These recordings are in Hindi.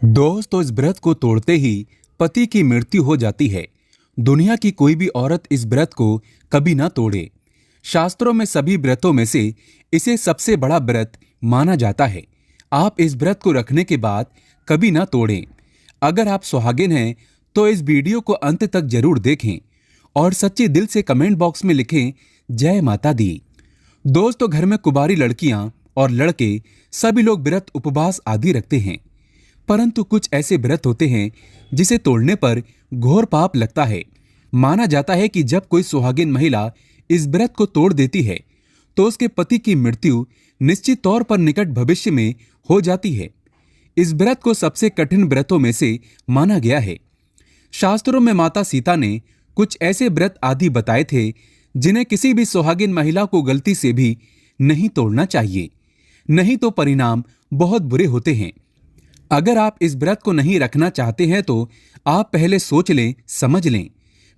दोस्तों, इस व्रत को तोड़ते ही पति की मृत्यु हो जाती है। दुनिया की कोई भी औरत इस व्रत को कभी ना तोड़े। शास्त्रों में सभी व्रतों में से इसे सबसे बड़ा व्रत माना जाता है। आप इस व्रत को रखने के बाद कभी ना तोड़ें। अगर आप सुहागिन हैं तो इस वीडियो को अंत तक जरूर देखें और सच्चे दिल से कमेंट बॉक्स में लिखें जय माता दी। दोस्तों, घर में कुंवारी लड़कियां और लड़के सभी लोग व्रत उपवास आदि रखते हैं, परंतु कुछ ऐसे व्रत होते हैं जिसे तोड़ने पर घोर पाप लगता है। माना जाता है कि जब कोई सुहागिन महिला इस व्रत को तोड़ देती है तो उसके पति की मृत्यु निश्चित तौर पर निकट भविष्य में हो जाती है। इस व्रत को सबसे कठिन व्रतों में से माना गया है। शास्त्रों में माता सीता ने कुछ ऐसे व्रत आदि बताए थे जिन्हें किसी भी सुहागिन महिला को गलती से भी नहीं तोड़ना चाहिए, नहीं तो परिणाम बहुत बुरे होते हैं। अगर आप इस व्रत को नहीं रखना चाहते हैं तो आप पहले सोच लें, समझ लें,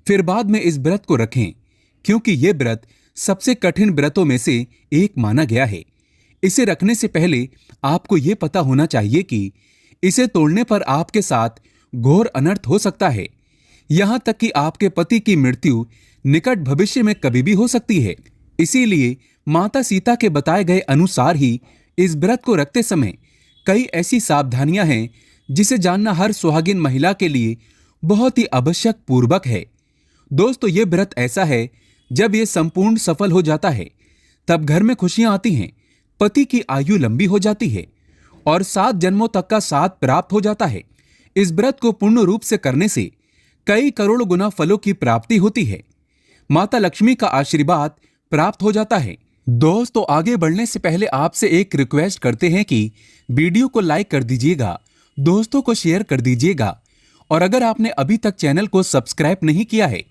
फिर बाद में इस व्रत को रखें, क्योंकि यह व्रत सबसे कठिन व्रतों में से एक माना गया है। इसे रखने से पहले आपको यह पता होना चाहिए कि इसे तोड़ने पर आपके साथ घोर अनर्थ हो सकता है। यहां तक कि आपके पति की मृत्यु निकट भविष्य में कभी भी हो सकती है। इसीलिए माता सीता के बताए गए अनुसार ही इस व्रत को रखते समय कई ऐसी सावधानियां हैं जिसे जानना हर सुहागिन महिला के लिए बहुत ही आवश्यक पूर्वक है। दोस्तों, ये व्रत ऐसा है जब ये संपूर्ण सफल हो जाता है तब घर में खुशियां आती हैं, पति की आयु लंबी हो जाती है और 7 जन्मों तक का साथ प्राप्त हो जाता है। इस व्रत को पूर्ण रूप से करने से कई करोड़ गुना फलों की प्राप्ति होती है। माता लक्ष्मी का आशीर्वाद प्राप्त हो जाता है। दोस्तों, आगे बढ़ने से पहले आपसे एक रिक्वेस्ट करते हैं कि वीडियो को लाइक कर दीजिएगा, दोस्तों को शेयर कर दीजिएगा और अगर आपने अभी तक चैनल को सब्सक्राइब नहीं किया है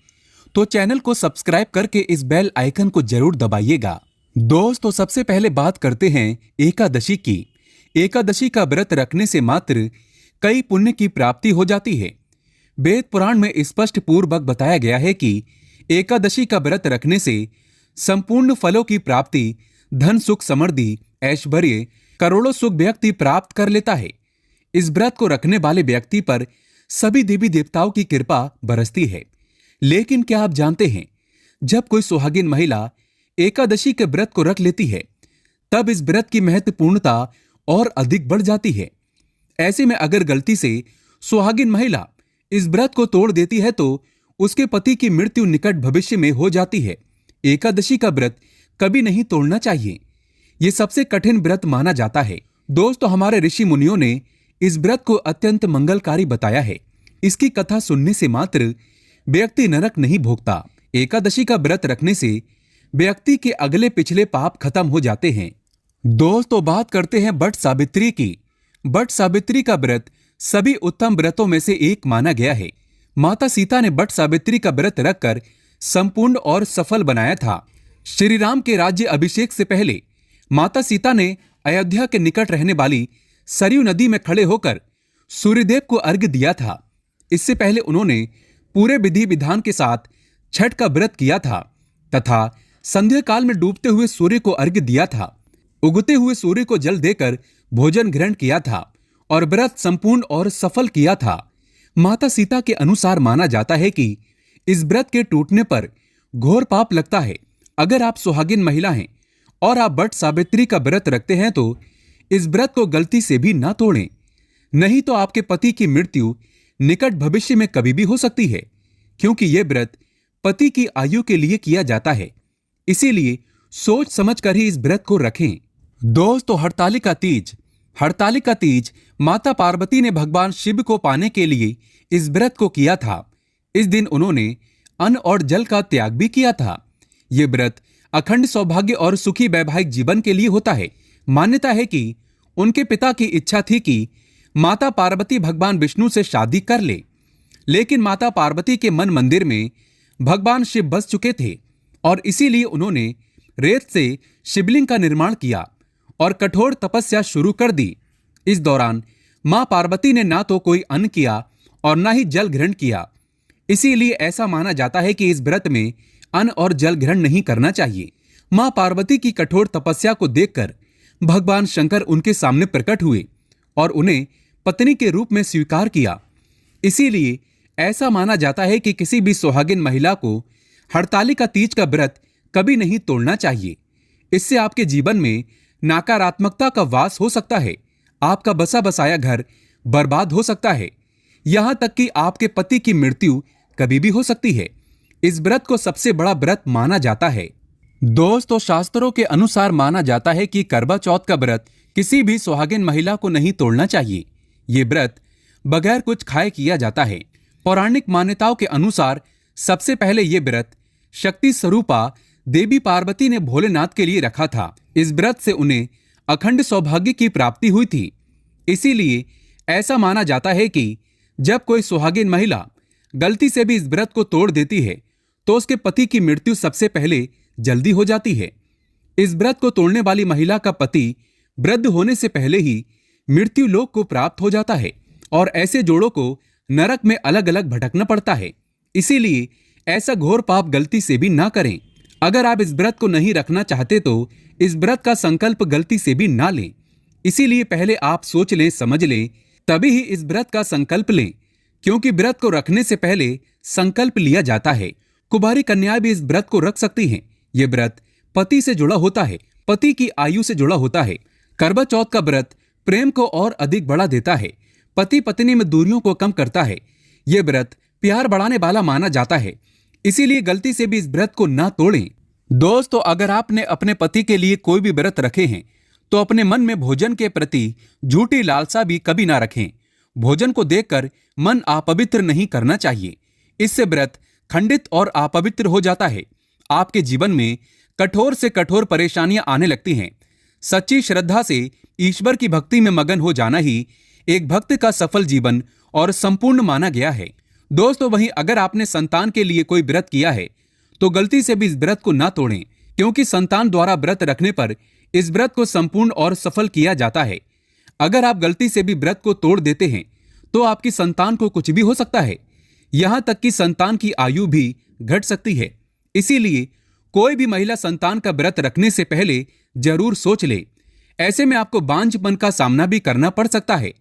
तो चैनल को सब्सक्राइब करके इस बेल आइकन को जरूर दबाइएगा। दोस्तों, सबसे पहले बात करते हैं एकादशी की। एकादशी का व्रत रखने से मात्र कई पुण्य की प्राप्ति हो जाती है। वेद पुराण में स्पष्ट पूर्वक बताया गया है कि एकादशी का व्रत रखने से संपूर्ण फलों की प्राप्ति, धन सुख समृद्धि ऐश्वर्य करोड़ों सुख व्यक्ति प्राप्त कर लेता है। इस व्रत को रखने वाले व्यक्ति पर सभी देवी देवताओं की कृपा बरसती है। लेकिन क्या आप जानते हैं, जब कोई सुहागिन महिला एकादशी के व्रत को रख लेती है तब इस व्रत की महत्वपूर्णता और अधिक बढ़ जाती है। ऐसे में अगर गलती से सुहागिन महिला इस व्रत को तोड़ देती है तो उसके पति की मृत्यु निकट भविष्य में हो जाती है। एकादशी का व्रत कभी नहीं तोड़ना चाहिए। यह सबसे कठिन व्रत माना जाता है। दोस्तों, हमारे ऋषि मुनियों ने इस व्रत को अत्यंत मंगलकारी बताया है। इसकी कथा सुनने से मात्र व्यक्ति नरक नहीं भोगता। एकादशी का व्रत रखने से व्यक्ति के अगले पिछले पाप खत्म हो जाते हैं। दोस्तों, बात करते हैं वट सावित्री की। वट सावित्री का व्रत सभी उत्तम व्रतों में से एक माना गया है। माता सीता ने वट सावित्री का व्रत रखकर संपूर्ण और सफल बनाया था। श्री राम के राज्य अभिषेक से पहले माता सीता ने अयोध्या के निकट रहने वाली सरयू नदी में खड़े होकर सूर्यदेव को अर्घ्य दिया था। इससे पहले उन्होंने पूरे विधि विधान के साथ छठ का व्रत किया था तथा संध्या काल में डूबते हुए सूर्य को अर्घ्य दिया था। उगते हुए सूर्य को जल देकर भोजन ग्रहण किया था और व्रत संपूर्ण और सफल किया था। माता सीता के अनुसार माना जाता है कि इस व्रत के टूटने पर घोर पाप लगता है। अगर आप सुहागिन महिला हैं और आप वट सावित्री का व्रत रखते हैं तो इस व्रत को गलती से भी ना तोड़ें, नहीं तो आपके पति की मृत्यु निकट भविष्य में कभी भी हो सकती है, क्योंकि यह व्रत पति की आयु के लिए किया जाता है। इसीलिए सोच समझ कर ही इस व्रत को रखें। दोस्तों, हरतालिका तीज माता पार्वती ने भगवान शिव को पाने के लिए इस व्रत को किया था। इस दिन उन्होंने अन्न और जल का त्याग भी किया था। यह व्रत अखंड सौभाग्य और सुखी वैवाहिक जीवन के लिए होता है। मान्यता है कि उनके पिता की इच्छा थी कि माता पार्वती भगवान विष्णु से शादी कर ले, लेकिन माता पार्वती के मन मंदिर में भगवान शिव बस चुके थे और इसीलिए उन्होंने रेत से शिवलिंग का निर्माण किया और कठोर तपस्या शुरू कर दी। इस दौरान मां पार्वती ने ना तो कोई अन्न किया और ना ही जल ग्रहण किया। इसीलिए ऐसा माना जाता है कि इस व्रत में अन्न और जल ग्रहण नहीं करना चाहिए। मां पार्वती की कठोर तपस्या को देखकर भगवान शंकर उनके सामने प्रकट हुए और उन्हें पत्नी के रूप में स्वीकार किया। इसीलिए ऐसा माना जाता है कि किसी भी सुहागिन महिला को हरतालिका तीज का व्रत कभी नहीं तोड़ना चाहिए। इससे आपके जीवन में नकारात्मकता का वास हो सकता है, आपका बसा बसाया घर बर्बाद हो सकता है, यहां तक कि आपके पति की मृत्यु कभी भी हो सकती है। इस व्रत को सबसे बड़ा व्रत माना जाता है। दोस्तों, शास्त्रों के अनुसार माना जाता है कि करवा चौथ का व्रत किसी भी सुहागिन महिला को नहीं तोड़ना चाहिए। ये व्रत बगैर कुछ खाए किया जाता है। पौराणिक मान्यताओं के अनुसार सबसे पहले ये व्रत शक्ति स्वरूपा देवी पार्वती ने भोलेनाथ के लिए रखा था। इस व्रत से उन्हें अखंड सौभाग्य की प्राप्ति हुई थी। इसीलिए ऐसा माना जाता है कि जब कोई सुहागिन महिला गलती से भी इस व्रत को तोड़ देती है तो उसके पति की मृत्यु सबसे पहले जल्दी हो जाती है। इस व्रत को तोड़ने वाली महिला का पति वृद्ध होने से पहले ही मृत्यु लोक को प्राप्त हो जाता है और ऐसे जोड़ों को नरक में अलग अलग भटकना पड़ता है। इसीलिए ऐसा घोर पाप गलती से भी ना करें। अगर आप इस व्रत को नहीं रखना चाहते तो इस व्रत का संकल्प गलती से भी ना लें। इसीलिए पहले आप सोच लें, समझ लें, तभी ही इस व्रत का संकल्प लें, क्योंकि व्रत को रखने से पहले संकल्प लिया जाता है। कुंवारी कन्याएं भी इस व्रत को रख सकती हैं। ये व्रत पति से जुड़ा होता है, पति की आयु से जुड़ा होता है। करवा चौथ का व्रत प्रेम को और अधिक बढ़ा देता है, पति पत्नी में दूरियों को कम करता है। ये व्रत प्यार बढ़ाने वाला माना जाता है। इसीलिए गलती से भी इस व्रत को ना तोड़ें। दोस्तों, अगर आपने अपने पति के लिए कोई भी व्रत रखे हैं तो अपने मन में भोजन के प्रति झूठी लालसा भी कभी ना रखें। भोजन को देखकर मन अपवित्र नहीं करना चाहिए। इससे व्रत खंडित और अपवित्र हो जाता है। आपके जीवन में कठोर से कठोर परेशानियां आने लगती हैं। सच्ची श्रद्धा से ईश्वर की भक्ति में मगन हो जाना ही एक भक्त का सफल जीवन और संपूर्ण माना गया है। दोस्तों, वहीं अगर आपने संतान के लिए कोई व्रत किया है तो गलती से भी इस व्रत को ना तोड़ें, क्योंकि संतान द्वारा व्रत रखने पर इस व्रत को संपूर्ण और सफल किया जाता है। अगर आप गलती से भी व्रत को तोड़ देते हैं तो आपकी संतान को कुछ भी हो सकता है, यहां तक कि संतान की आयु भी घट सकती है। इसीलिए कोई भी महिला संतान का व्रत रखने से पहले जरूर सोच ले। ऐसे में आपको बांझपन का सामना भी करना पड़ सकता है।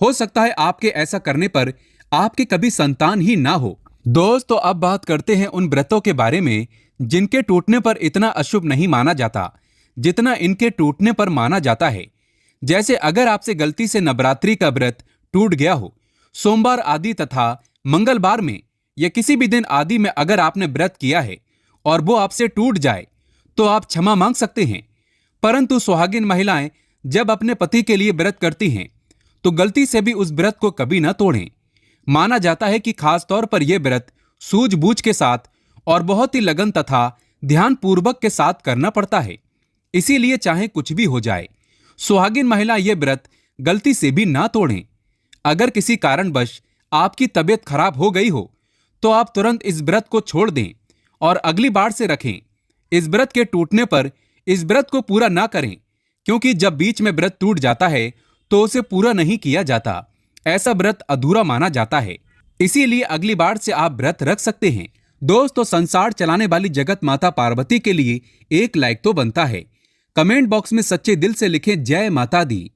हो सकता है आपके ऐसा करने पर आपके कभी संतान ही ना हो। दोस्तों, अब बात करते हैं उन व्रतों के बारे में जिनके टूटने पर इतना अशुभ नहीं माना जाता जितना इनके टूटने पर माना जाता है। जैसे अगर आपसे गलती से नवरात्रि का व्रत टूट गया हो, सोमवार आदि तथा मंगलवार में या किसी भी दिन आदि में अगर आपने व्रत किया है और वो आपसे टूट जाए तो आप क्षमा मांग सकते हैं। परंतु सुहागिन महिलाएं जब अपने पति के लिए व्रत करती हैं तो गलती से भी उस व्रत को कभी ना तोड़ें। माना जाता है कि खास तौर पर यह व्रत सूझबूझ के साथ और बहुत ही लगन तथा ध्यान पूर्वक के साथ करना पड़ता है। इसीलिए चाहे कुछ भी हो जाए, सुहागिन महिला यह व्रत गलती से भी ना तोड़ें। अगर किसी कारणवश आपकी तबीयत खराब हो गई हो तो आप तुरंत इस व्रत को छोड़ दें और अगली बार से रखें। इस व्रत के टूटने पर इस व्रत को पूरा ना करें, क्योंकि जब बीच में व्रत टूट जाता है तो उसे पूरा नहीं किया जाता। ऐसा व्रत अधूरा माना जाता है। इसीलिए अगली बार से आप व्रत रख सकते हैं। दोस्तों, संसार चलाने वाली जगत माता पार्वती के लिए एक लाइक तो बनता है। कमेंट बॉक्स में सच्चे दिल से लिखें जय माता दी।